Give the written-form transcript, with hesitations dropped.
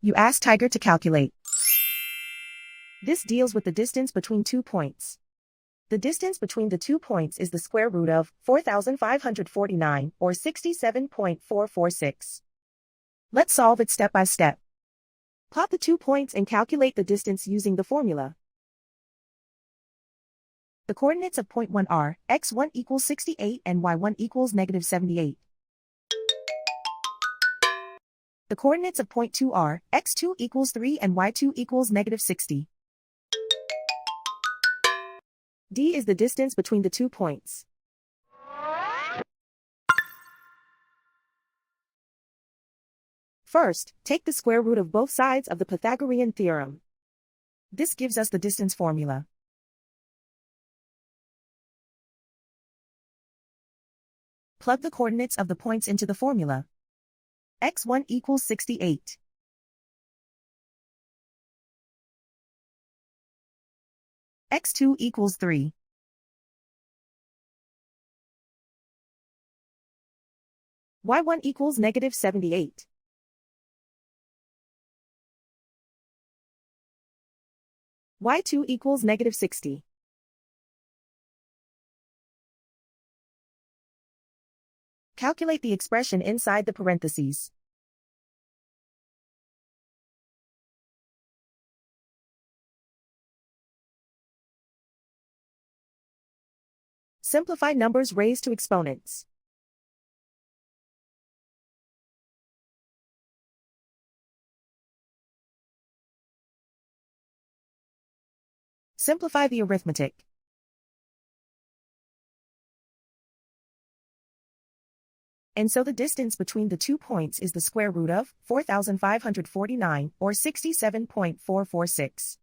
You ask Tiger to calculate. This deals with the distance between 2 points. The distance between the 2 points is the square root of 4,549, or 67.446. Let's solve it step by step. Plot the 2 points and calculate the distance using the formula. The coordinates of point 1 are x1 equals 68 and y1 equals -78. The coordinates of point 2 are x2 equals 3 and y2 equals -60. D is the distance between the 2 points. First, take the square root of both sides of the Pythagorean theorem. This gives us the distance formula. Plug the coordinates of the points into the formula. x1 equals 68. x2 equals 3. y1 equals -78. y2 equals -60. Calculate the expression inside the parentheses. Simplify numbers raised to exponents. Simplify the arithmetic. And so the distance between the 2 points is the square root of 4,549, or 67.446.